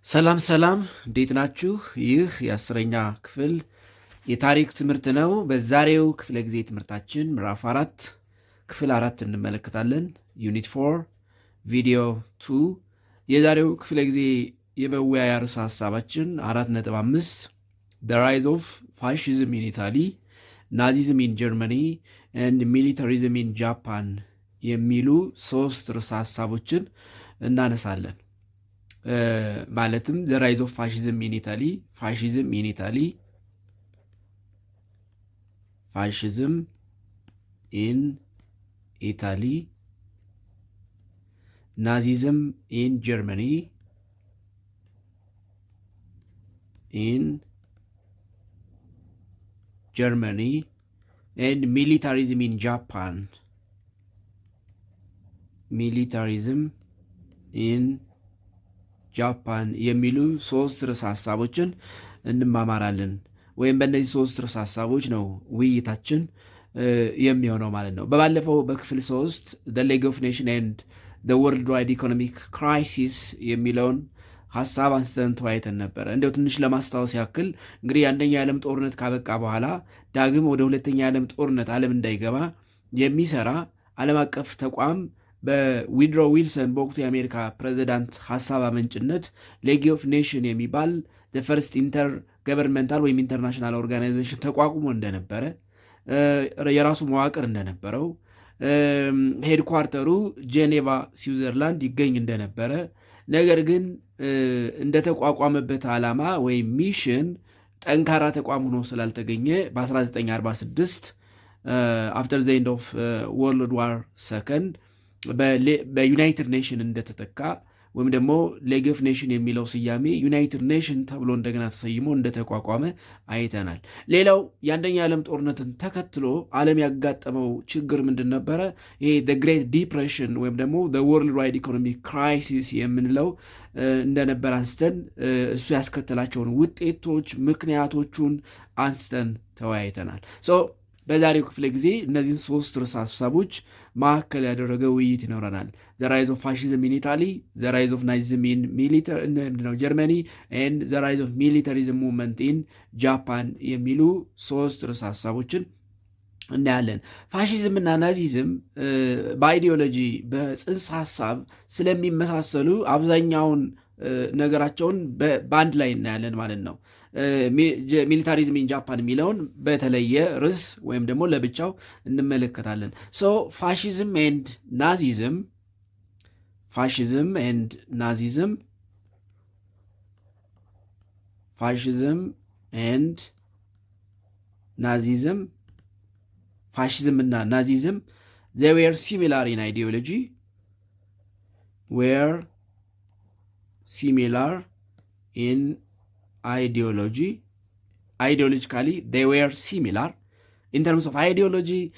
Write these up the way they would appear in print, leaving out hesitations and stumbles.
ሰላም ሰላም፣ እንዴት ናችሁ? ይህ የ10ኛ ክፍል የታሪክ ትምህርት ነው። በዛሬው ክፍለ ጊዜ ትምህርታችን ምዕራፍ 4 ክፍል 4 እንመለከታለን። ዩኒት 4 ቪዲዮ 2። የዛሬው ክፍለ ጊዜ የመወያያ ርዕሰ ሀሳባችን 4.5 the rise of fascism in Italy, Nazism in Germany and militarism in Japan የሚሉ ሶስት ርዕሰ ሀሳቦችን እናነሳለን። ማለትም the rise of fascism in Italy, fascism in Italy, fascism in Italy, Nazism in Germany, and militarism in Japan, militarism in ጃፓን የሚሉ ሶስት ርዕሰ ሀሳቦችን እንማማራለን። ወይም በእነዚህ ሶስት ርዕሰ ሀሳቦች ነው ውይይታችን የሚሆነው ማለት ነው። በባለፈው በክፍል 3 the League of Nations and the Worldwide Economic Crisis የሚለውን ሀሳብ አንስተን ተወያይተን ነበረ። እንደው ትንሽ ለማስታወስ ያክል እንግዲህ የአንደኛ የዓለም ጦርነት ካበቃ በኋላ ዳግም ወደ ሁለተኛ የዓለም ጦርነት ዓለም እንዳይገባ የሚሰራ ዓለም አቀፍ ተቋም በዊድሮ ዊልሰን በወቅቱ የአሜሪካ ፕሬዚዳንት ሀሳብ አመንጭነት ሌግ ኦፍ ኔሽን የሚባል ፈርስት ኢንተር ገቨርንመንታል ወይም ኢንተርናሽናል ኦርጋናይዜሽን ተቋቁሞ እንደነበረ፣ የራሱ መዋቅር እንደነበረው፣ ሄድኳርተሩ ጄኔቫ ስዊዘርላንድ ይገኝ እንደነበረ፣ ነገር ግን እንደተቋቋመበት ዓላማ ወይም ሚሽን ጠንካራ ተቋም ሆኖ ስላልተገኘ በ1946 አፍተር ዘ ኤንድ ኦፍ ወርልድ ዋር ሰከንድ በዩናይትድ ኔሽን እንደተተካ ወይም ደግሞ ሌግ ኦፍ ኔሽን የሚለው ስያሜ ዩናይትድ ኔሽን ተብሎ እንደገና ተሰይሞ እንደተቋቋመ አይተናል። ሌላው የአንደኛ ዓለም ጦርነትን ተከትሎ ዓለም ያጋጠመው ችግር ምንድን ነበረ? ይሄ ግሬት ዲፕሬሽን ወይም ደግሞ ወርልድ ዋይድ ኢኮኖሚክ ክራይሲስ የምንለው እንደነበር አንስተን እሱ ያስከተላቸውን ውጤቶች፣ ምክንያቶቹን አንስተን ተወያይተናል። በዛሬው ክፍለ ጊዜ እነዚህን ሶስት ርዕሰ ሀሳቦች ማዕከል ያደረገ ውይይት ይኖረናል። the rise of fascism in Italy, the rise of Nazism in Germany and the rise of militarism movement in Japan የሚሉ ሶስት ርዕሰ ሀሳቦችን እናያለን። ፋሺዝም እና ናዚዝም በአይዲዮሎጂ በጽንሰ ሀሳብ ስለሚመሳሰሉ አብዛኛውን ነገራቸውን በአንድ ላይ እናያለን ማለት ነው። ሚሊታሪዝም ኢን ጃፓን የሚለውን በተለየ ርዕስ ወይም ደግሞ ለብቻው እንመለከታለን። ፋሺዝም ኤንድ ናዚዝም ፋሺዝም እና ናዚዝም they were similar in ideology, ideologically they were similar in terms of ideology.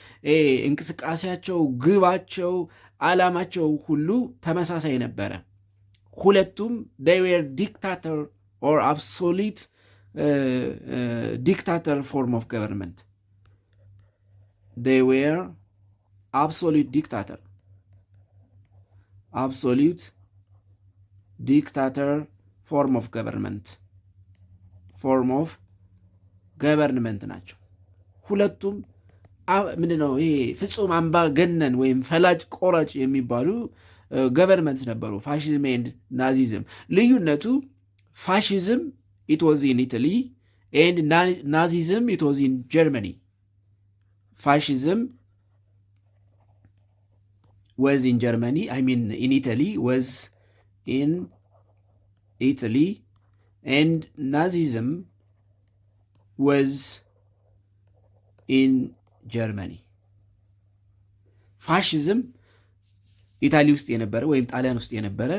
እንቅስቃሴያቸው፣ ግባቸው፣ ዓላማቸው ሁሉ ተመሳሳይ ነበረ። ሁለቱም they were dictator or absolute dictator form of government. They were absolute dictator form of government ናቸው። ሁለቱም ምንድነው ይሄ ፍጹም አምባገነን ወይም ፈላጭ ቆራጭ የሚባሉ ገቨርንመንት ነበሩ፣ ፋሺዝም ኤንድ ናዚዝም። ልዩነቱ ፋሺዝም it was in Italy and Nazism it was in Germany. Fascism was in Germany, in Italy, was in Italy, and Nazism was in Germany. ፋሽዝም ኢታሊ ውስጥ የነበረ ወይም ጣሊያን ውስጥ የነበረ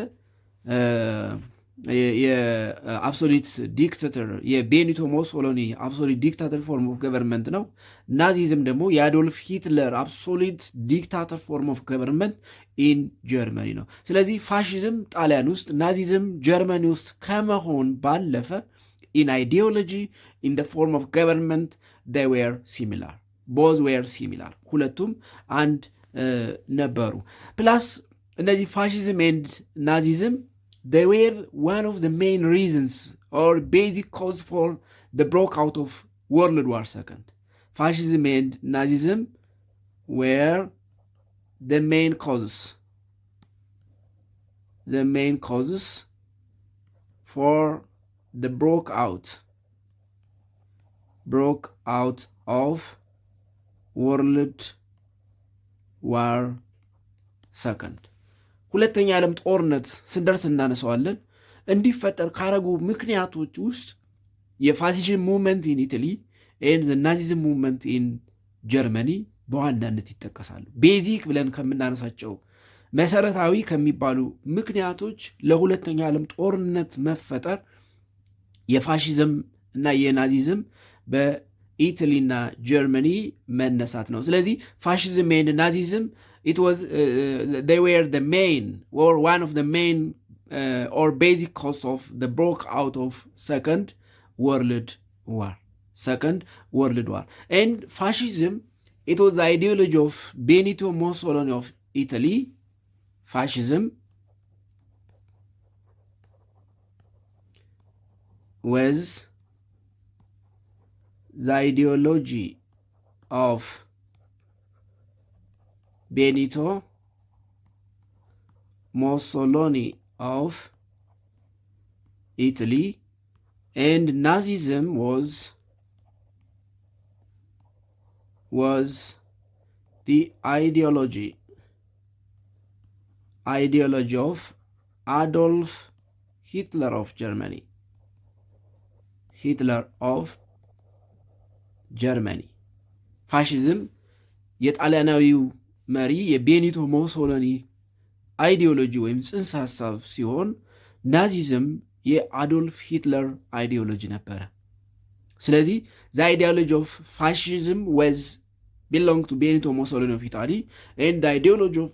የአብሶሉት ዲክታተር የቤኒቶ ሞሶሎኒ አብሶሉት ዲክታተር ፎርም ኦፍ ገቨርንመንት ነው። ናዚዝም ደግሞ የአዶልፍ ሂትለር አብሶሉት ዲክታተር ፎርም ኦፍ ገቨርንመንት ኢን ጀርመኒ ነው። ስለዚህ ፋሽዝም ጣሊያን ውስጥ፣ ናዚዝም ጀርመኒ ውስጥ ከመሆን ባለፈ ኢን አይዲዮሎጂ ኢን ፎርም ኦፍ ገቨርንመንት they were similar, both were similar። ሁለቱም አንድ ነበሩ። ፕላስ እነዚህ ፋሽዝም ኤንድ ናዚዝም they were one of the main reasons or basic cause for the breakout of World War II. Fascism and Nazism were the main causes for the breakout of World War II. ሁለተኛ ዓለም ጦርነት ስንደርስ እናነሳዋለን። እንዲፈጠር ካረጉ ምክንያቶች ውስጥ የፋሲዝም ሙቭመንት ኢን ኢታሊ ኤንድ ናዚዝም ሙቭመንት ኢን ጀርመኒ በዋናነት ይጠቀሳሉ። ቤዚክ ብለን ከምናነሳቸው መሰረታዊ ከሚባሉ ምክንያቶች ለሁለተኛ ዓለም ጦርነት መፈጠር የፋሺዝም እና የናዚዝም በኢታሊና ጀርመኒ መነሳት ነው። ስለዚህ ፋሺዝም ኤንድ ናዚዝም it was they were the main or one of the main or basic cause of the breakout of Second World War. And fascism, it was the ideology of Benito Mussolini of Italy. Fascism was the ideology of Benito Mussolini of Italy, and Nazism was the ideology of Adolf Hitler of Germany. ፋሽዝም የጣሊያናዊው መሪ የቤኒቶ ሞሶሎኒ አይዲዮሎጂ ወይም ጽንሰ ሐሳብ ሲሆን ናዚዝም የአዶልፍ ሂትለር አይዲዮሎጂ ነበረ። ስለዚህ the ideology of fascism was belong to Benito Mussolini of Italy, and the ideology of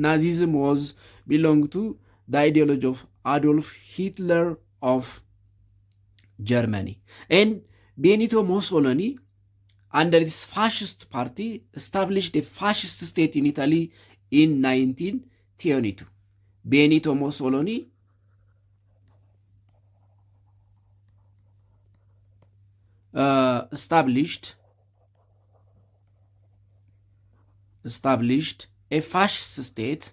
Nazism was belong to the ideology of Adolf Hitler of Germany. And Benito Mussolini, under this fascist party, established a fascist state in Italy in 1922. Benito Mussolini established a fascist state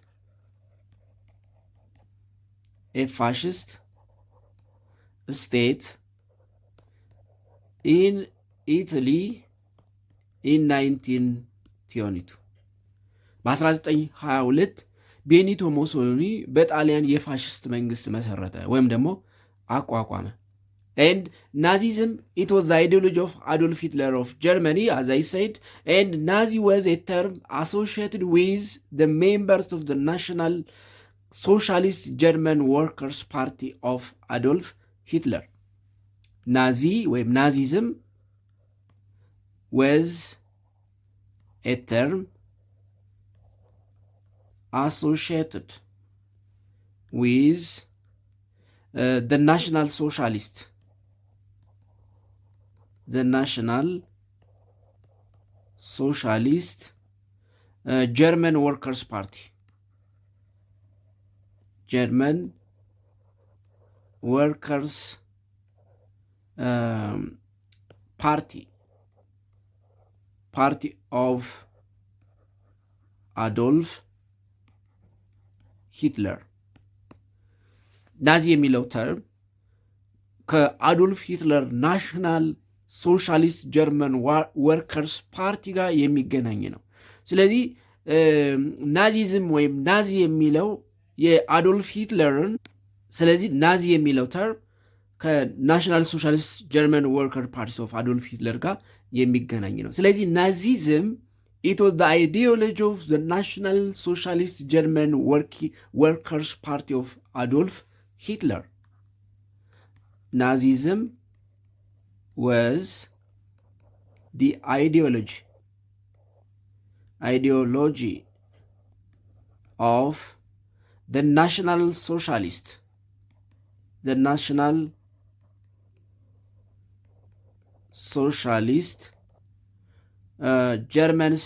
in Italy in 1922. በ1922 ቤኒቶ ሞሶሎኒ በጣሊያን የፋሽስት መንግስት መሰረተ ወይም ደግሞ አቋቋመ። And Nazism, it was the ideology of Adolf Hitler of Germany, as I said, and Nazi was a term associated with the members of the National Socialist German Workers' Party of Adolf Hitler. Nazi or Nazism was a term associated with the National Socialist German Workers' Party. German Workers' Party of Adolf Hitler. ናዚ የሚለው ተርም ከአዶልፍ ሂትለር ናሽናል ሶሻሊስት ጀርመን ወርከርስ ፓርቲ ጋር የሚገናኝ ነው። ስለዚህ ናዚዝም ወይም ናዚ የሚለው የአዶልፍ ሂትለርን፣ ስለዚህ ናዚ የሚለው ተርም ከናሽናል ሶሻሊስት ጀርመን ወርከር ፓርቲ ኦፍ አዶልፍ ሂትለር ጋር የሚገናኝ ነው። ስለዚህ ናዚዝም it was the ideology of the National Socialist German Workers' Party of Adolf Hitler. Nazism was the ideology of the National Socialist Germans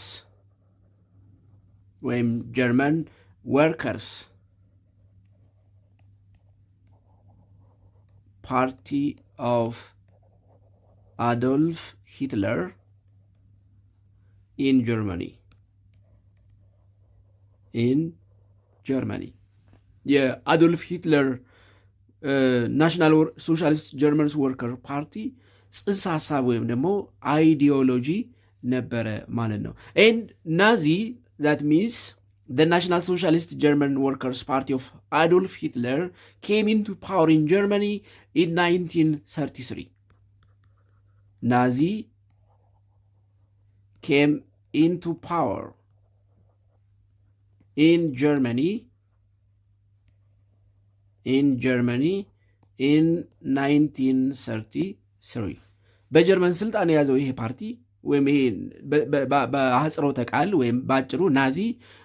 ወይም ጀርመን ወርከርስ party of Adolf Hitler in Germany. የአዶልፍ ሂትለር ናሽናል ሶሻሊስት ጀርመንስ ወርከር ፓርቲ ጽንሰ ሀሳብ ወይም ደግሞ አይዲዮሎጂ ነበረ ማለት ነው። ኤንድ ናዚ ዛት ሚንስ the National Socialist German Workers Party of Adolf Hitler came into power in Germany in 1933. Nazi came into power in Germany in 1933 በጀርመን ስልጣን የያዘው ይሄ ፓርቲ ወይም ይሄ በአህጽሮተ ቃል ወይም በአጭሩ ናዚ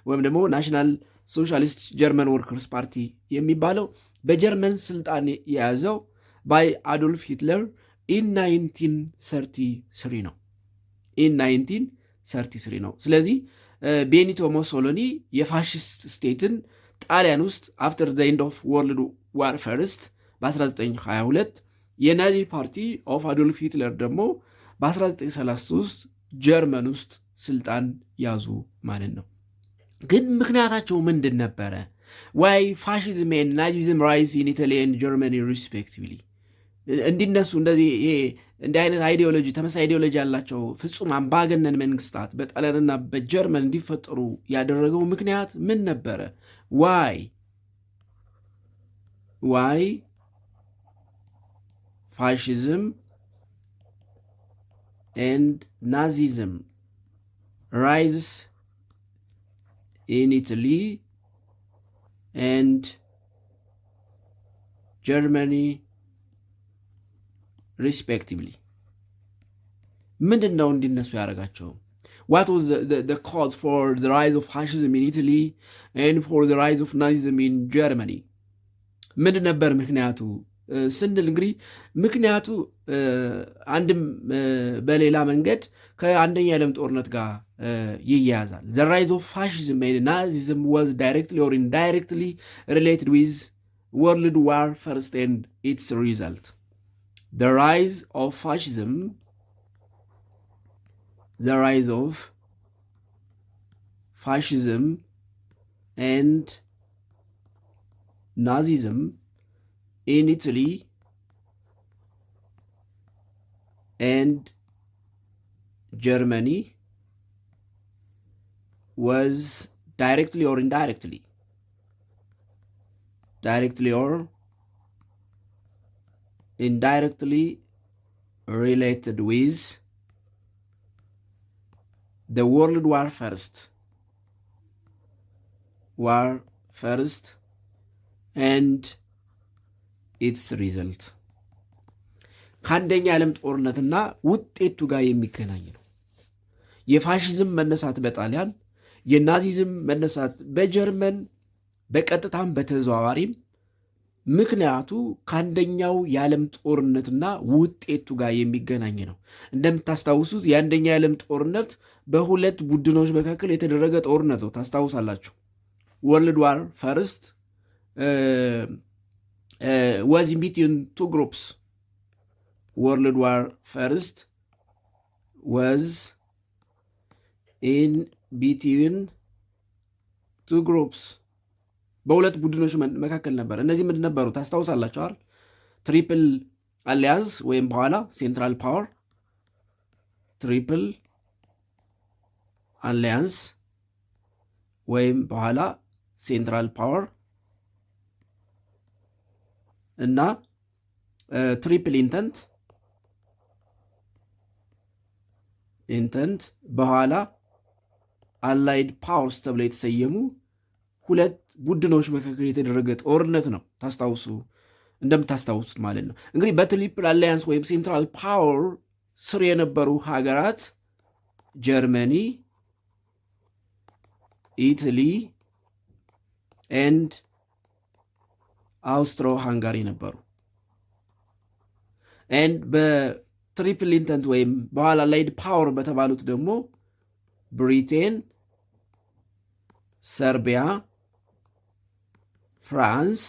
ወይም ደግሞ ናሽናል ሶሻሊስት ጀርመን ወርከርስ ፓርቲ የሚባለው በጀርመን ስልጣን የያዘው ባይ አዶልፍ ሂትለር ኢን 1933 ነው። ኢን 1933 ነው። ስለዚህ ቤኒቶ ሞሶሎኒ የፋሽስት ስቴትን ጣሊያን ውስጥ አፍተር ዘ ኤንድ ኦፍ ወርልድ ዋር ፈርስት በ1922 የናዚ ፓርቲ ኦፍ አዶልፍ ሂትለር ደግሞ በ1933 ጀርመን ውስጥ ስልጣን ያዙ ማለት ነው። ግን ምክንያታቸው ምንድን ነበረ? ዋይ ፋሽዝም ኤንድ ናዚዝም ራይዝ ኢን ኢታሊ ኤንድ ጀርመኒ ሪስፔክቲቭሊ እንዲነሱ እንዲህ አይነት አይዲዮሎጂ ተመሳሳይ አይዲዮሎጂ ያላቸው ፍጹም አምባገነን መንግስታት በጣሊያንና በጀርመን እንዲፈጠሩ ያደረገው ምክንያት ምን ነበረ? ዋይ ፋሽዝም and Nazism rises in Italy and Germany respectively. ምንድን ነው እንዲነሱ ያደረጋቸው? What was the cause for the rise of fascism in Italy and for the rise of Nazism in Germany? ምንድን ነበር ምክንያቱ ስንል እንግዲህ ምክንያቱ አንድም በሌላ መንገድ ከአንደኛ የዓለም ጦርነት ጋር ይያያዛል። The rise of fascism and Nazism was directly or indirectly related with World War First and its result. The rise of fascism and Nazism in Italy and Germany was directly or indirectly related with the World War First and its result. ከአንደኛ የዓለም ጦርነትና ውጤቱ ጋር የሚገናኝ ነው። የፋሽዝም መነሳት በጣሊያን፣ የናዚዝም መነሳት በጀርመን በቀጥታም በተዘዋዋሪም ምክንያቱ ከአንደኛው የዓለም ጦርነትና ውጤቱ ጋር የሚገናኝ ነው። እንደምታስታውሱት የአንደኛ የዓለም ጦርነት በሁለት ቡድኖች መካከል የተደረገ ጦርነት ነው። ታስታውሳላችሁ። ወርልድ ዋር ፈርስት was in between two groups. World War First was in between two groups. በሁለት ቡድኖች መካከል ነበር። እነዚህ ምንድን ነበሩ ታስታውሳላችኋል? ትሪፕል አሊያንስ ወይም በኋላ ሴንትራል ፓወር፣ ትሪፕል አሊያንስ ወይም በኋላ ሴንትራል ፓወር እና ትሪፕል ኢንተንት በኋላ አላይድ ፓወርስ ተብለው የተሰየሙ ሁለት ቡድኖች መካከል የተደረገ ጦርነት ነው። እንደምታስታውሱት ማለት ነው። እንግዲህ በትሪፕል አላያንስ ወይም ሴንትራል ፓወር ስር የነበሩ ሀገራት ጀርመኒ፣ ኢታሊ ኤንድ አውስትሮ ሃንጋሪ ነበሩ። ኤንድ በትሪፕል ኢንተንት ወይም በኋላ አላይድ ፓወር በተባሉት ደግሞ ብሪቴን፣ ሰርቢያ፣ ፍራንስ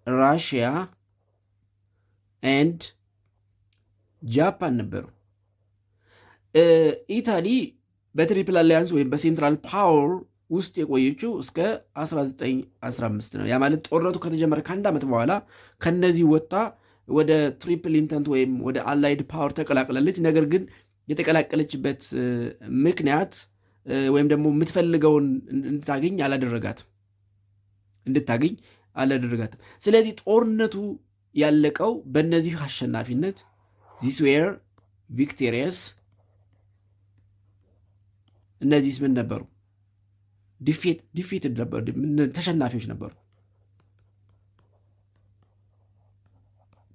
ራሽያ ኤንድ ጃፓን ነበሩ። ኢታሊ በትሪፕል አሊያንስ ወይም በሴንትራል ፓወር ውስጥ የቆየችው እስከ 1915 ነው። ያ ማለት ጦርነቱ ከተጀመረ ከአንድ ዓመት በኋላ ከነዚህ ወጣ ወደ ትሪፕል ኢንተንት ወይም ወደ አላይድ ፓወር ተቀላቅላለች። ነገር ግን የተቀላቀለችበት ምክንያት ወይም ደግሞ የምትፈልገውን እንድታገኝ አላደረጋትም። ስለዚህ ጦርነቱ ያለቀው በእነዚህ አሸናፊነት ዚስ ዌር ቪክቶሪየስ። እነዚህስ ምን ነበሩ? ዲፊትድ ነበሩ፣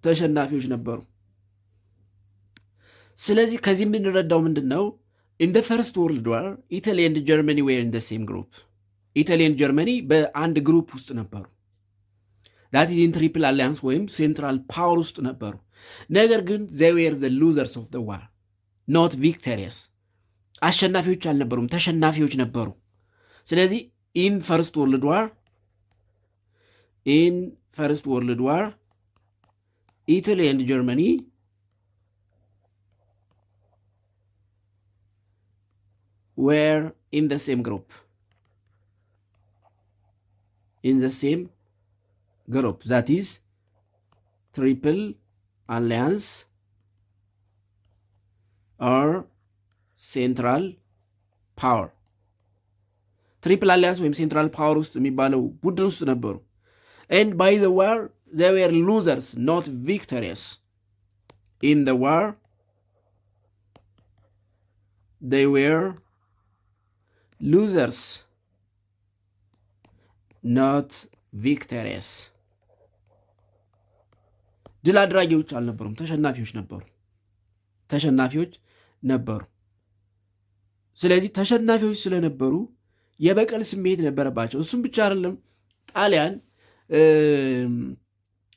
ተሸናፊዎች ነበሩ። ስለዚህ ከዚህ የምንረዳው ምንድን ነው? ኢን ደ ፈርስት ወርልድ ዋር ኢታሊ ኤንድ ጀርመኒ ዌር ኢን ደ ሴም ግሩፕ። ኢታሊ ኤንድ ጀርመኒ በአንድ ግሩፕ ውስጥ ነበሩ። ዳት ኢዝ ኢን ትሪፕል አሊያንስ ወይም ሴንትራል ፓወር ውስጥ ነበሩ። ነገር ግን ዘይ ዌር ዘ ሉዘርስ ኦፍ ደ ዋር ኖት ቪክቶሪየስ። አሸናፊዎች አልነበሩም፣ ተሸናፊዎች ነበሩ። ስለዚህ ኢን ፈርስት ወርልድ ዋር ኢታሊ ኤንድ ጀርመኒ were in the same group. That is triple alliance or central power. ትሪፕል አሊያንስ ወይም ሴንትራል ፓወር ውስጥ የሚባለው ቡድን ውስጥ ነበሩ። and by the war they were losers not victorious. in the war they were losers not victorious. ድል አድራጊዎች አልነበሩም፣ ተሸናፊዎች ነበሩ። ስለዚህ ተሸናፊዎች ስለነበሩ የበቀል ስሜት ነበረባቸው። እሱም ብቻ አይደለም፣ ጣሊያን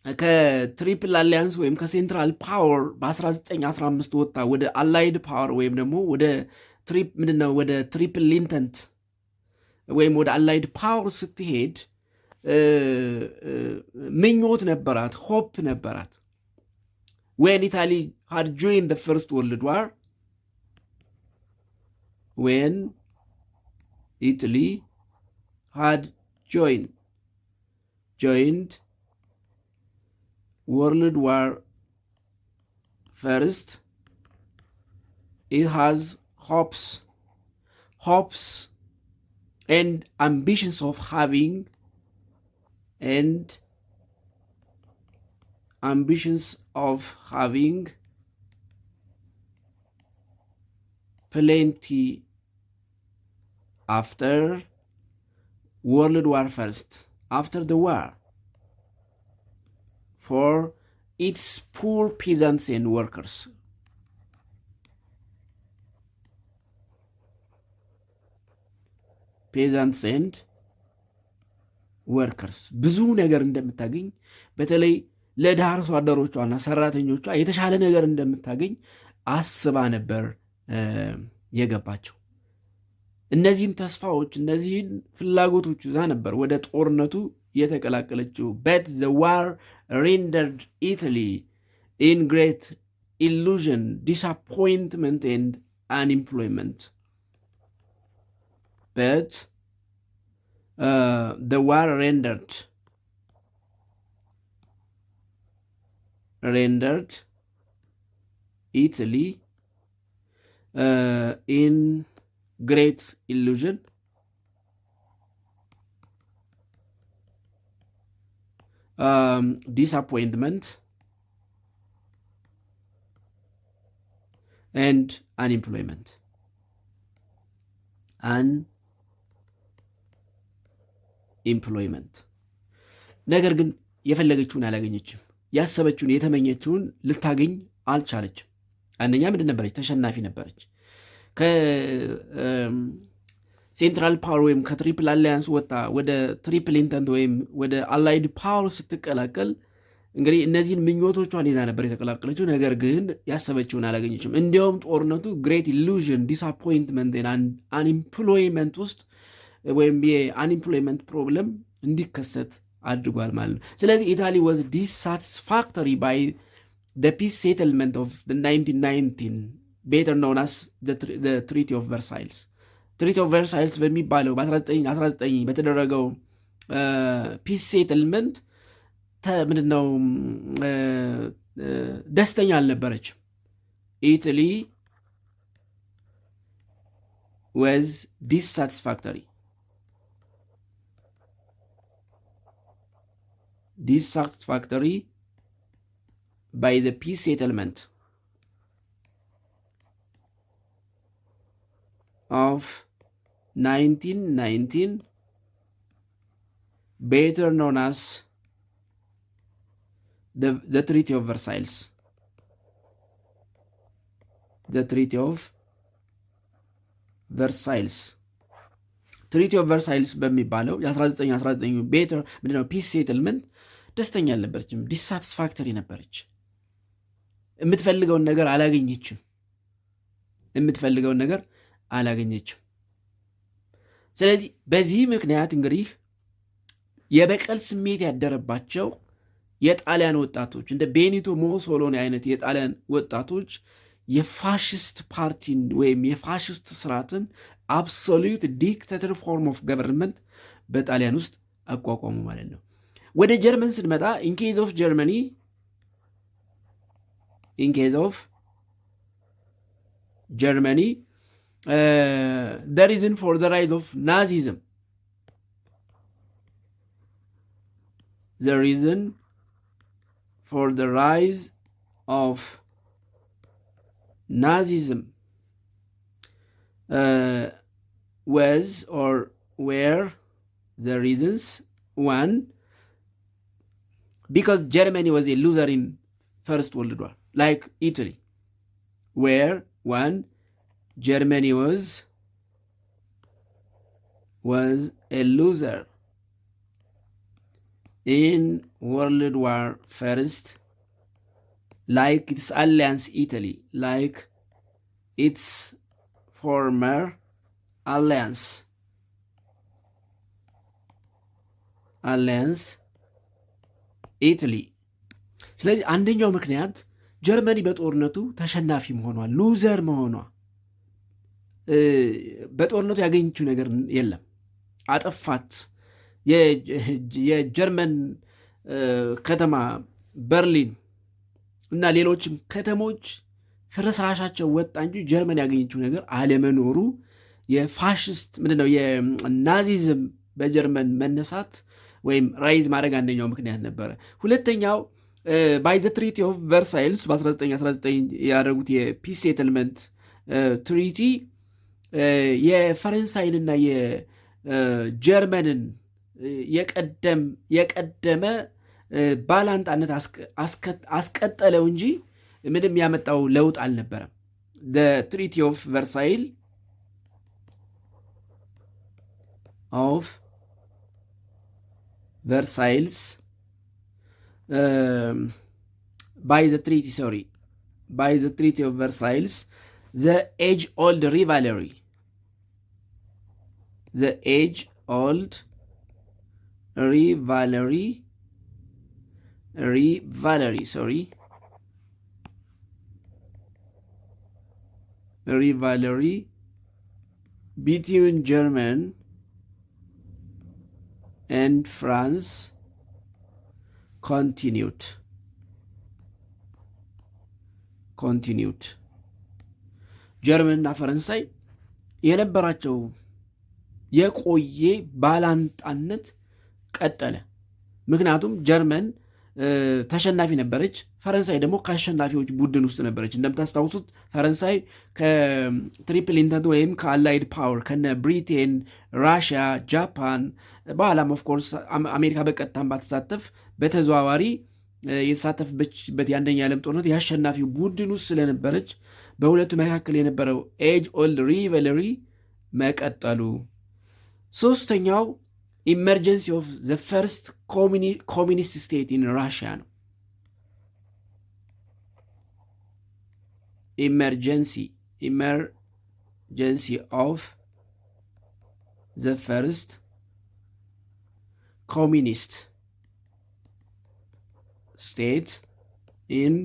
ከትሪፕል አሊያንስ ወይም ከሴንትራል ፓወር በ1915 ወጣ ወደ አላይድ ፓወር ወይም ደግሞ ወደ ትሪፕል ኢንተንት ወይም ወደ አላይድ ፓወር ስትሄድ ምኞት ነበራት፣ ሆፕ ነበራት። when Italy had joined the first world war when Italy had joined World War first, it has hopes and ambitions of having plenty after World War first, after the war, for its poor peasants and workers. ፔዛንትስ ኤንድ ወርከርስ ብዙ ነገር እንደምታገኝ፣ በተለይ ለድሃ አርሶ አደሮቿና ሰራተኞቿ የተሻለ ነገር እንደምታገኝ አስባ ነበር የገባቸው። እነዚህን ተስፋዎች፣ እነዚህን ፍላጎቶች ይዛ ነበር ወደ ጦርነቱ የተቀላቀለችው። but the war rendered Italy in great illusion, disappointment and unemployment. But the war rendered Italy in great illusion, disappointment and unemployment. ነገር ግን የፈለገችውን አላገኘችም። ያሰበችውን የተመኘችውን ልታገኝ አልቻለችም። አንደኛ ምንድን ነበረች? ተሸናፊ ነበረች። ከሴንትራል ፓወር ወይም ከትሪፕል አሊያንስ ወጣ ወደ ትሪፕል ኢንተንት ወይም ወደ አላይድ ፓወር ስትቀላቀል እንግዲህ እነዚህን ምኞቶቿን ይዛ ነበር የተቀላቀለችው። ነገር ግን ያሰበችውን አላገኘችም። እንዲያውም ጦርነቱ ግሬት ኢሉዥን፣ ዲስአፖይንትመንት፣ አንኢምፕሎይመንት ውስጥ ወይም የአንኢምፕሎይመንት ፕሮብለም እንዲከሰት አድርጓል ማለት ነው። ስለዚህ ኢታሊ ዋዝ ዲሳቲስፋክቶሪ ባይ the peace settlement of the 1919 better known as the Treaty of Versailles. ትሪቲ ኦፍ ቨርሳይልስ በሚባለው በ1919 በተደረገው ፒስ ሴትልመንት ምንድነው ደስተኛ አልነበረችም። ኢታሊ was dissatisfactory by the peace settlement of 1919, better known as the Treaty of Versailles. The Treaty of Versailles. Treaty of Versailles በሚባለው የ1919 ቤተር ምንድነው ፒስ ሴትልመንት ደስተኛ አልነበረችም። ዲሳቲስፋክተሪ ነበረች። የምትፈልገውን ነገር አላገኘችም። ስለዚህ በዚህ ምክንያት እንግዲህ የበቀል ስሜት ያደረባቸው የጣሊያን ወጣቶች እንደ ቤኒቶ ሞሶሎኒ አይነት የጣሊያን ወጣቶች የፋሽስት ፓርቲን ወይም የፋሽስት ስርዓትን አብሶሉት ዲክታተር ፎርም ኦፍ ገቨርንመንት በጣሊያን ውስጥ አቋቋሙ ማለት ነው። ወደ ጀርመን ስንመጣ ኢንኬዝ ኦፍ ጀርመኒ the reason for the rise of Nazism. The reason for the rise of Nazism was or were the reasons. One, because Germany was a loser in First World War, like Italy, where one, Germany was a loser in World War First, like its alliance Italy, like its former alliance Italy. ስለዚህ አንደኛው ምክንያት ጀርመኒ በጦርነቱ ተሸናፊ መሆኗ፣ ሉዘር መሆኗ፣ በጦርነቱ ያገኘችው ነገር የለም፣ አጠፋት። የጀርመን ከተማ በርሊን እና ሌሎችም ከተሞች ፍርስራሻቸው ወጣ እንጂ ጀርመን ያገኘችው ነገር አለመኖሩ የፋሽስት ምንድነው የናዚዝም በጀርመን መነሳት ወይም ራይዝ ማድረግ አንደኛው ምክንያት ነበረ። ሁለተኛው ባይ ዘ ትሪቲ ኦፍ ቨርሳይልስ በ1919 ያደረጉት የፒስ ሴትልመንት ትሪቲ የፈረንሳይንና የጀርመንን የቀደመ ባላንጣነት አስቀጠለው እንጂ ምንም ያመጣው ለውጥ አልነበረም። ትሪቲ ኦፍ ቨርሳይልስ by the treaty of Versailles, the age-old rivalry between Germany and France continued. ጀርመንና ፈረንሳይ የነበራቸው የቆየ ባላንጣነት ቀጠለ። ምክንያቱም ጀርመን ተሸናፊ ነበረች፣ ፈረንሳይ ደግሞ ከአሸናፊዎች ቡድን ውስጥ ነበረች። እንደምታስታውሱት ፈረንሳይ ከትሪፕል ኢንተንት ወይም ከአላይድ ፓወር ከነ ብሪቴን፣ ራሽያ፣ ጃፓን በኋላም ኦፍኮርስ አሜሪካ በቀጥታም ባትሳተፍ በተዘዋዋሪ የተሳተፍበት የአንደኛ የዓለም ጦርነት የአሸናፊው ቡድን ውስጥ ስለነበረች በሁለቱ መካከል የነበረው ኤጅ ኦልድ ሪቨለሪ መቀጠሉ። ሶስተኛው ኢመርጀንሲ ኦፍ ዘ ፈርስት ኮሚኒስት ስቴት ኢን ራሽያ ነው። ኢመርጀንሲ ኦፍ ዘ ፈርስት ኮሚኒስት ስቴት ኢን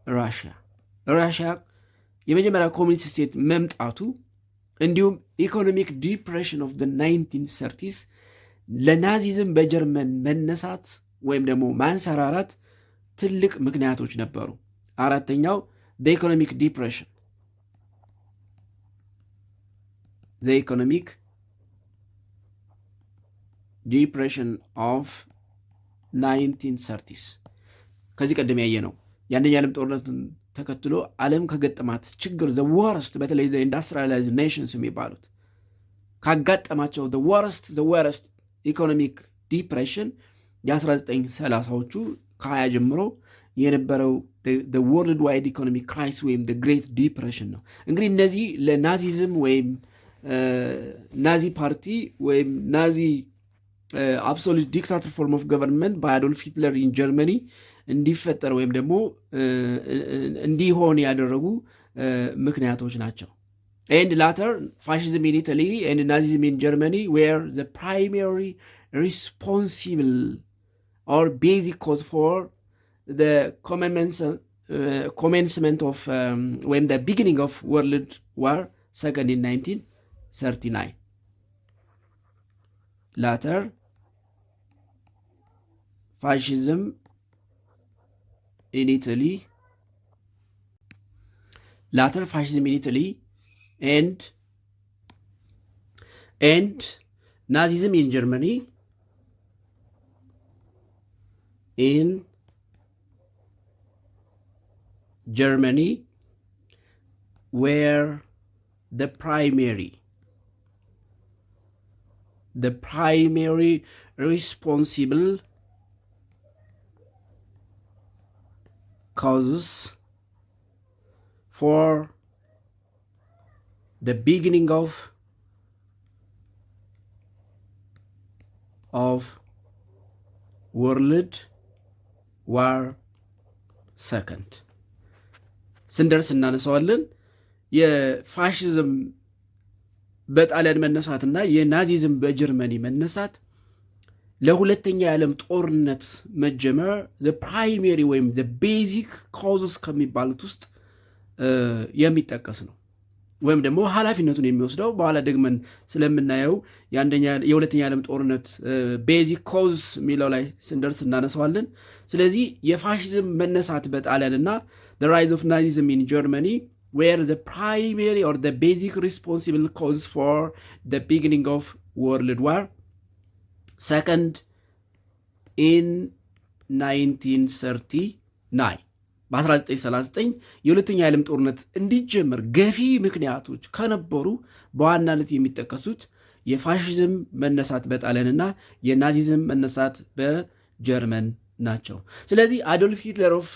ራሽያ የመጀመሪያ ኮሚኒስት ስቴት መምጣቱ እንዲሁም ኢኮኖሚክ ዲፕሬሽን ኦፍ ዘ 1930s ለናዚዝም በጀርመን መነሳት ወይም ደግሞ ማንሰራራት ትልቅ ምክንያቶች ነበሩ። አራተኛው ኢኮኖሚክ ዲፕሬሽን ኢኮኖሚክ ዲፕሬሽን ኦፍ 1930s ከዚህ ቀደም ያየ ነው። የአንደኛ ዓለም ጦርነትን ተከትሎ ዓለም ከገጠማት ችግር ዘ ወርስት በተለይ ኢንዱስትሪያላይዝድ ኔሽንስ የሚባሉት ካጋጠማቸው ዘ ወርስት ኢኮኖሚክ ዲፕሬሽን የ1930ዎቹ ከ20 ጀምሮ የነበረው ወርልድ ዋይድ ኢኮኖሚክ ክራይሲስ ወይም ግሬት ዲፕሬሽን ነው። እንግዲህ እነዚህ ለናዚዝም ወይም ናዚ ፓርቲ ወይም ናዚ አብሶሉት ዲክታተር ፎርም ኦፍ ገቨርንመንት በአዶልፍ ሂትለር ኢን ጀርመኒ እንዲፈጠር ወይም ደግሞ እንዲሆን ያደረጉ ምክንያቶች ናቸው። and later fascism in Italy and Nazism in Germany were the primary responsible or basic cause for the commencement of when the beginning of World War II in 1939. Later fascism in Italy and Nazism in Germany were the primary responsible causes for the beginning of World War II ስንደርስ እናነሳዋለን። የፋሽዝም በጣሊያን መነሳትና የናዚዝም በጀርመኒ መነሳት ለሁለተኛ የዓለም ጦርነት መጀመር ፕራይሜሪ ወይም ቤዚክ ካውዝስ ከሚባሉት ውስጥ የሚጠቀስ ነው። ወይም ደግሞ ኃላፊነቱን የሚወስደው በኋላ ደግመን ስለምናየው የሁለተኛ ዓለም ጦርነት ቤዚክ ኮዝ የሚለው ላይ ስንደርስ እናነሳዋለን። ስለዚህ የፋሽዝም መነሳት በጣሊያንና the rise of Nazism in Germany were the primary or the basic responsible cause for the beginning of World War II in 1939 በ1939 የሁለተኛ ዓለም ጦርነት እንዲጀመር ገፊ ምክንያቶች ከነበሩ በዋናነት የሚጠቀሱት የፋሽዝም መነሳት በጣሊያንና የናዚዝም መነሳት በጀርመን ናቸው። ስለዚህ አዶልፍ ሂትለር ኦፍ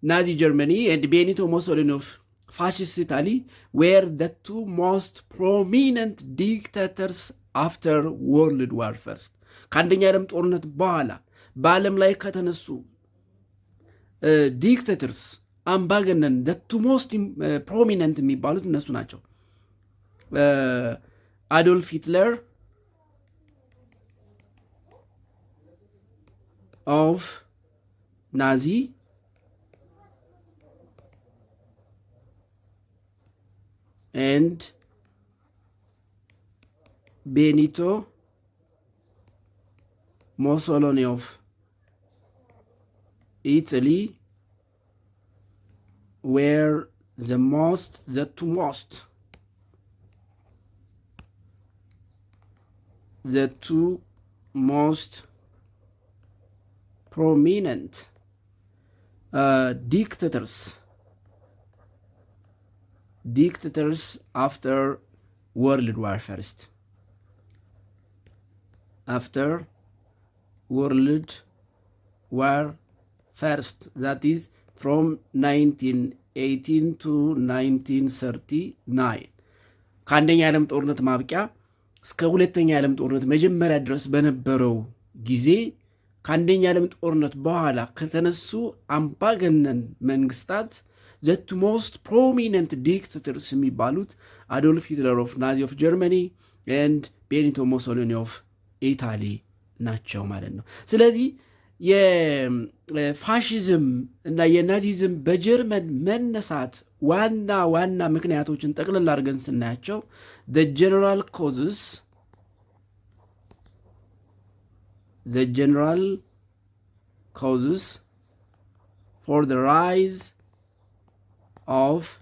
ናዚ ጀርመኒ and ቤኒቶ ሞሶሊኒ ኦፍ ፋሽስት ኢታሊ were the two most prominent dictators after World War I ከአንደኛ ዓለም ጦርነት በኋላ በዓለም ላይ ከተነሱ ዲክታተርስ አምባገነን ቱ ሞስት ፕሮሚነንት የሚባሉት እነሱ ናቸው። አዶልፍ ሂትለር ኦፍ ናዚ ኤንድ ቤኒቶ ሞሶሎኒ ኦፍ Italy were the two most prominent dictators after World War I. After World War First, that is from 1918 to 1939 ከአንደኛ ዓለም ጦርነት ማብቂያ እስከ ሁለተኛ ዓለም ጦርነት መጀመሪያ ድረስ በነበረው ጊዜ ከአንደኛ ዓለም ጦርነት በኋላ ከተነሱ አምባገነን መንግስታት the most prominent dictators የሚባሉት አዶልፍ ሂትለር ኦፍ ናዚ ኦፍ ጀርመኒ and ቤኒቶ ሞሶሊኒ ኦፍ ኢታሊ ናቸው ማለት ነው። ስለዚህ የፋሽዝም እና የናዚዝም በጀርመን መነሳት ዋና ዋና ምክንያቶችን ጠቅልል አድርገን ስናያቸው the general causes for the rise of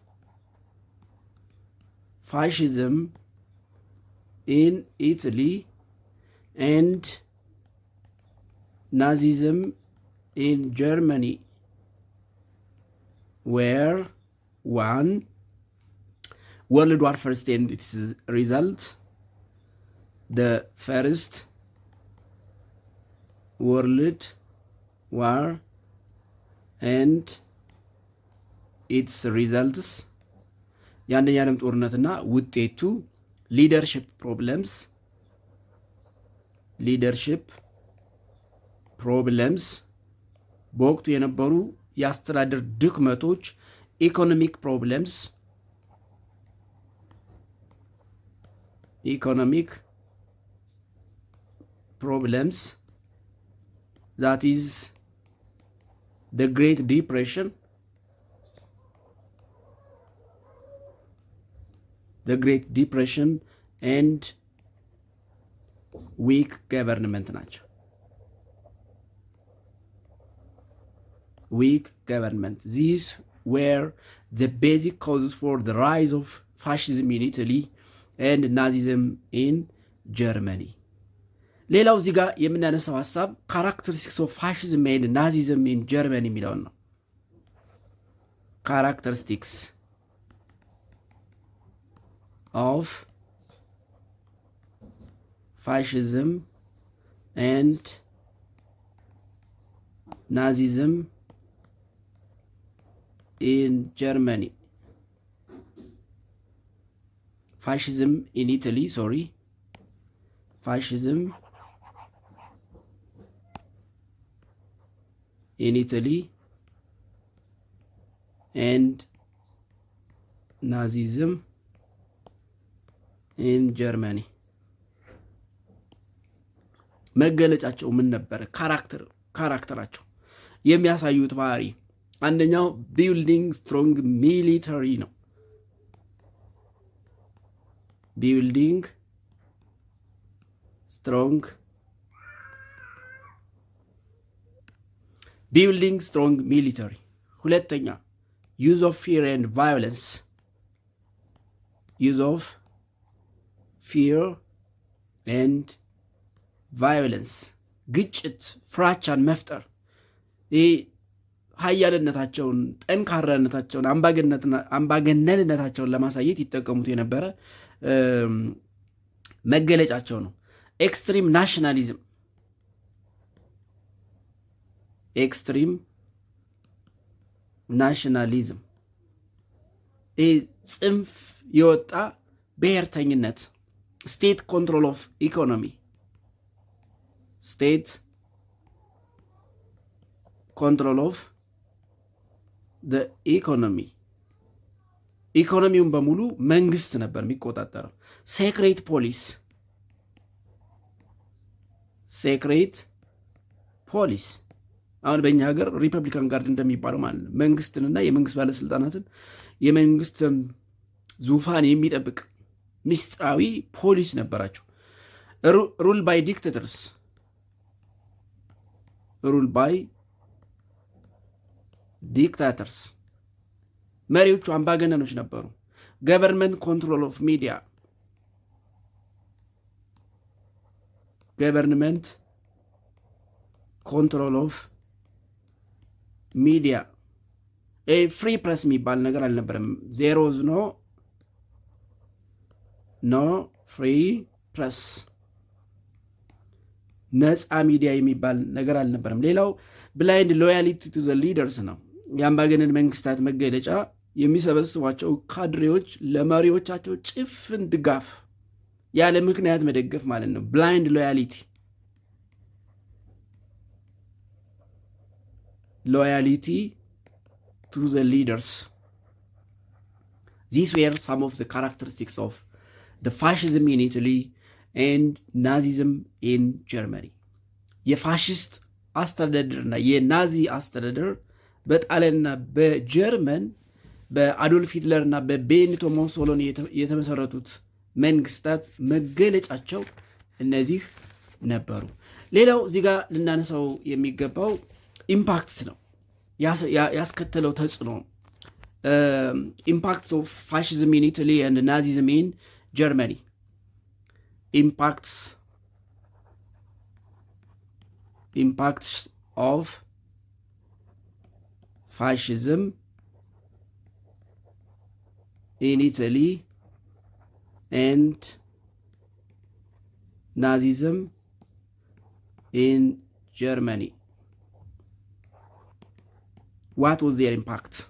fascism in Italy and Nazism in Germany were 1. World War I and its result. The First World War and its results. የአንደኛ ዓለም ጦርነትና ውጤቱ ሊደርሺፕ ፕሮብለምስ በወቅቱ የነበሩ የአስተዳደር ድክመቶች ኢኮኖሚክ ፕሮብለምስ that is the Great Depression and weak government ናቸው። weak government. These were the basic causes for the rise of fascism in Italy and Nazism in Germany. ሌላው እዚህ ጋር የምናነሳው ሀሳብ ካራክተሪስቲክስ ኦፍ ፋሽዝም ኤንድ ናዚዝም ኢን ጀርመኒ የሚለውን ነው። ካራክተሪስቲክስ ኦፍ ፋሽዝም ኤንድ ናዚዝም in Germany. Fascism in Italy, Fascism in Italy and Nazism in Germany. መገለጫቸው ምን ነበር? ካራክተራቸው የሚያሳዩት ባህሪ አንደኛው ቢልዲንግ ስትሮንግ ሚሊተሪ ነው። ቢልዲንግ ስትሮንግ ሚሊተሪ። ሁለተኛ ዩዝ ኦፍ ፊር ኤንድ ቫዮለንስ ግጭት፣ ፍራቻን መፍጠር። ይህ ሀያልነታቸውን፣ ጠንካራነታቸውን፣ አምባገነንነታቸውን ለማሳየት ይጠቀሙት የነበረ መገለጫቸው ነው። ኤክስትሪም ናሽናሊዝም ይህ ጽንፍ የወጣ ብሔርተኝነት። ስቴት ኮንትሮል ኦፍ ኢኮኖሚ ኢኮኖሚውን በሙሉ መንግስት ነበር የሚቆጣጠረው። ሴክሬት ፖሊስ አሁን በእኛ ሀገር ሪፐብሊካን ጋርድ እንደሚባለው ማለት ነው። መንግስትንና የመንግስት ባለስልጣናትን የመንግስትን ዙፋን የሚጠብቅ ምስጢራዊ ፖሊስ ነበራቸው። ሩል ባይ ዲክታተርስ መሪዎቹ አምባገነኖች ነበሩ። ገቨርንመንት ኮንትሮል ኦፍ ሚዲያ ፍሪ ፕሬስ የሚባል ነገር አልነበረም። ዜሮዝ ኖ ፍሪ ፕሬስ፣ ነፃ ሚዲያ የሚባል ነገር አልነበረም። ሌላው ብላይንድ ሎያሊቲ ቱ ዘ ሊደርስ ነው። የአምባገነን መንግስታት መገለጫ የሚሰበስቧቸው ካድሬዎች ለመሪዎቻቸው ጭፍን ድጋፍ፣ ያለ ምክንያት መደገፍ ማለት ነው። ብላይንድ ሎያሊቲ to the leaders. These were some of the characteristics of the fascism in Italy and Nazism in Germany. የፋሽስት አስተዳደርና የናዚ አስተዳደር በጣሊያንና በጀርመን በአዶልፍ ሂትለርና በቤኒቶ ሞሶሎኒ የተመሰረቱት መንግስታት መገለጫቸው እነዚህ ነበሩ። ሌላው እዚህ ጋር ልናነሳው የሚገባው ኢምፓክትስ ነው፣ ያስከተለው ተጽዕኖ ኢምፓክትስ ኦፍ ፋሽዝም ኢን ኢታሊ ኤንድ ናዚዝም ኢን ጀርመኒ impacts of fascism in Italy and Nazism in Germany. What was their impact?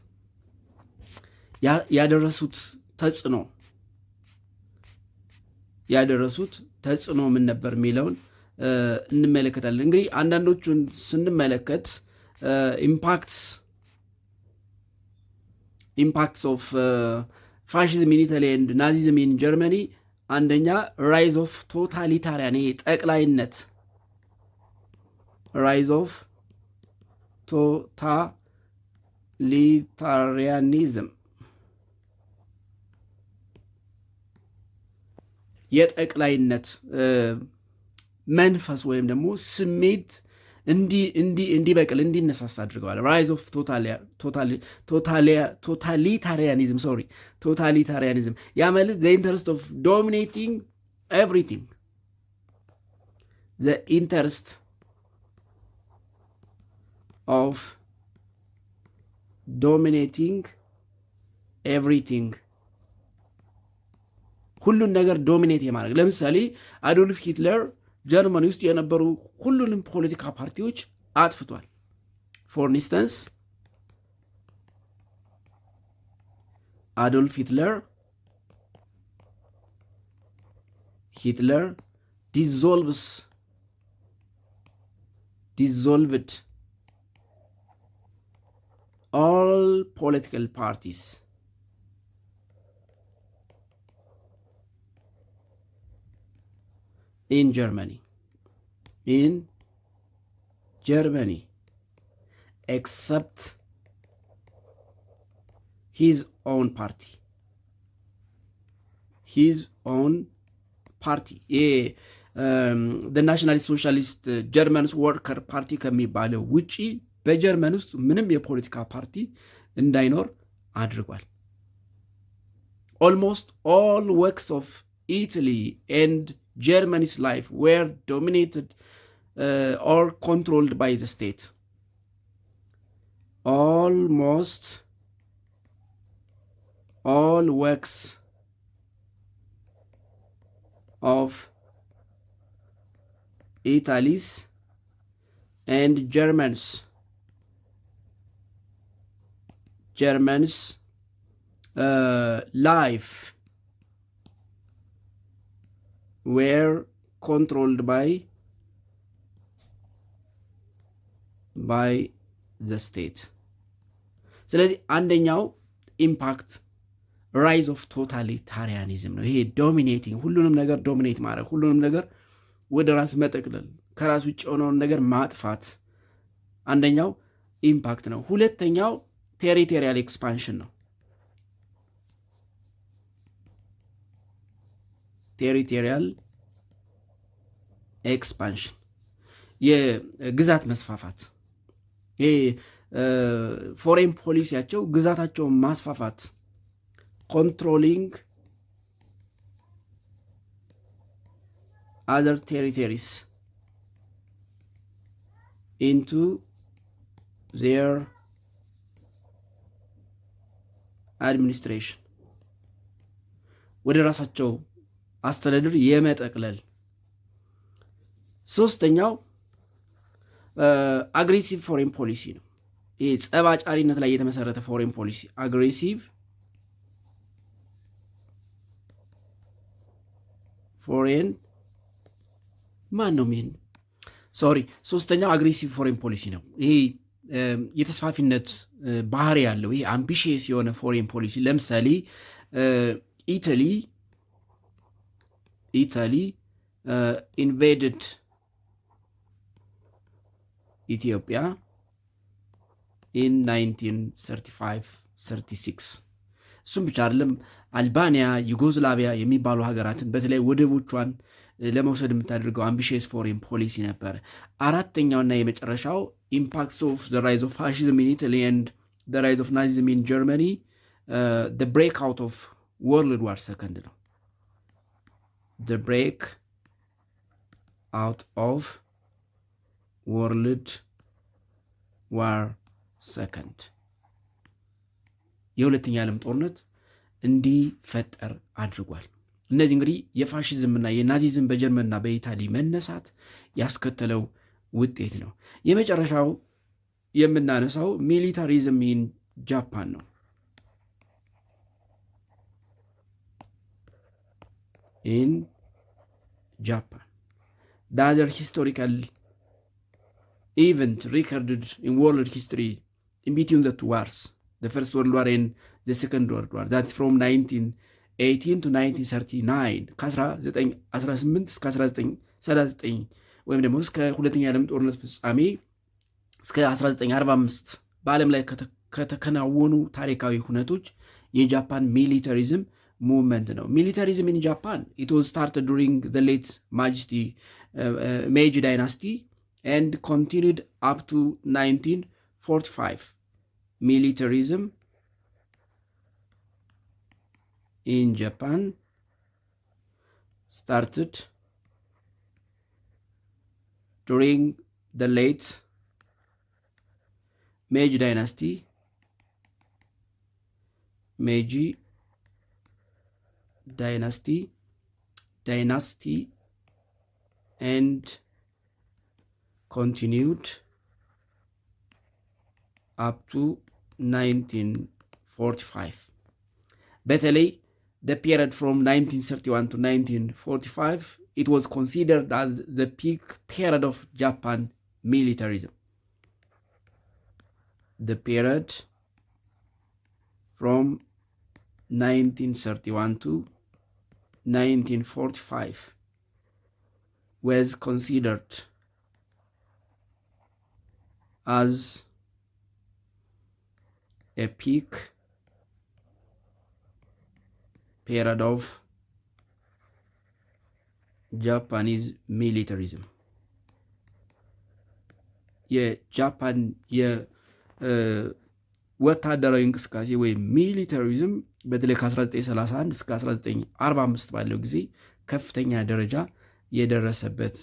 ያደረሱት ተጽዕኖ ምን ነበር የሚለውን እንመለከታለን። እንግዲህ አንዳንዶቹን ስንመለከት ኢምፓክትስ ኦፍ ፋሽዝም ኢን ኢታሊ ኤንድ ናዚዝም ኢን ጀርመኒ፣ አንደኛ ራይዝ ኦፍ ቶታሊታሪያን፣ ይሄ ጠቅላይነት፣ ራይዝ ኦፍ ቶታሊታሪያኒዝም፣ የጠቅላይነት መንፈስ ወይም ደግሞ ስሜት እንዲበቅል እንዲነሳሳ አድርገዋል። ራይዝ ኦፍ ቶታሊታሪያኒዝም ቶታሊታሪያኒዝም ያ ማለት ዘ ኢንተረስት ኦፍ ዶሚኔቲንግ ኤቭሪቲንግ፣ ዘ ኢንተረስት ኦፍ ዶሚኔቲንግ ኤቭሪቲንግ፣ ሁሉን ነገር ዶሚኔት የማድረግ። ለምሳሌ አዶልፍ ሂትለር ጀርመኒ ውስጥ የነበሩ ሁሉንም ፖለቲካ ፓርቲዎች አጥፍቷል። ፎር ኢንስተንስ አዶልፍ ሂትለር dissolved all political parties in Germany except his own party the ናሽናሊስት ሶሻሊስት ጀርመንስ ወርከር ፓርቲ ከሚባለው ውጪ በጀርመን ውስጥ ምንም የፖለቲካ ፓርቲ እንዳይኖር አድርጓል። almost all works of Italy and Germany's life were dominated or controlled by the state. Almost all works of Italy's and Germany's life were controlled by the state. ስለዚህ አንደኛው ኢምፓክት ራይዝ ኦፍ ቶታሊታሪያኒዝም ነው። ይሄ ዶሚኔቲንግ፣ ሁሉንም ነገር ዶሚኔት ማድረግ፣ ሁሉንም ነገር ወደ ራስ መጠቅለል፣ ከራስ ውጭ የሆነውን ነገር ማጥፋት አንደኛው ኢምፓክት ነው። ሁለተኛው ቴሪቶሪያል ኤክስፓንሽን ነው። ቴሪቶሪያል ኤክስፓንሽን የግዛት መስፋፋት፣ ፎሬን ፖሊሲያቸው ግዛታቸውን ማስፋፋት፣ ኮንትሮሊንግ other territories into their administration፣ ወደ ራሳቸው አስተዳደር የመጠቅለል። ሶስተኛው አግሬሲቭ ፎሬን ፖሊሲ ነው። ይሄ ጸባጫሪነት ላይ የተመሰረተ ፎሬን ፖሊሲ አግሬሲቭ ፎሬን ሶስተኛው አግሬሲቭ ፎሬን ፖሊሲ ነው። ይሄ የተስፋፊነት ባህሪ ያለው ይሄ አምቢሽየስ የሆነ ፎሬን ፖሊሲ። ለምሳሌ ኢታሊ ኢንቬድድ ኢትዮጵያ ኢን 1935-36 እሱም ብቻ አይደለም። አልባንያ፣ ዩጎዝላቪያ የሚባሉ ሀገራትን በተለይ ወደቦቿን ለመውሰድ የምታደርገው አምቢሽየስ ፎሬን ፖሊሲ ነበረ። አራተኛውና የመጨረሻው ኢምፓክትስ ኦፍ ዘ ራይዝ ኦፍ ፋሺዝም ኢን ኢታሊ ኤንድ ዘ ራይዝ ኦፍ ናዚዝም ኢን ጀርመኒ ዘ ብሬክ አውት ኦፍ ወርልድ ዋር ሰከንድ ነው። ዘ ብሬክ አውት ኦፍ ወርልድ ዋር ሰከንድ የሁለተኛ ዓለም ጦርነት እንዲፈጠር አድርጓል። እነዚህ እንግዲህ የፋሽዝምና የናዚዝም በጀርመንና በኢታሊ መነሳት ያስከተለው ውጤት ነው። የመጨረሻው የምናነሳው ሚሊታሪዝም ኢን ጃፓን ነው። ኢን ጃፓን the other historical event recorded in world history in between the two wars, the First World War and the Second World War, that's from 1918 to 1939 ከ1918 እስከ 1939 ወይም ደግሞ እስከ ሁለተኛ ዓለም ጦርነት ፍጻሜ እስከ 1945 በዓለም ላይ ከተከናወኑ ታሪካዊ ሁነቶች የጃፓን ሚሊታሪዝም movement ነው። ሚሊታሪዝም in Japan, it was started during the late Meiji dynasty and continued up to 1945. Militarism in Japan started during the late Meiji dynasty and continued up to 1945. በተለይ the period from 1931 to 1945, it was considered as the peak period of Japan militarism. The period from 1931 to 1945 was considered as a peak period of Japanese militarism. የጃፓን የወታደራዊ እንቅስቃሴ ወይም ሚሊታሪዝም በተለይ ከ1931 እስከ 1945 ባለው ጊዜ ከፍተኛ ደረጃ የደረሰበት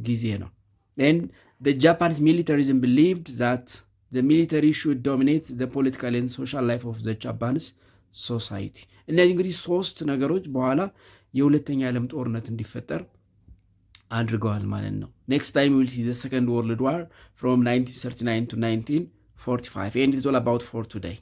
ጊዜ ነው። and the Japanese militarism believed that the military should dominate the political and social life of the Japanese society. እነዚህ እንግዲህ ሶስት ነገሮች በኋላ የሁለተኛ ዓለም ጦርነት እንዲፈጠር አድርገዋል ማለት ነው። next time we will see the Second World War from 1939 to 1945 and it's all about for today.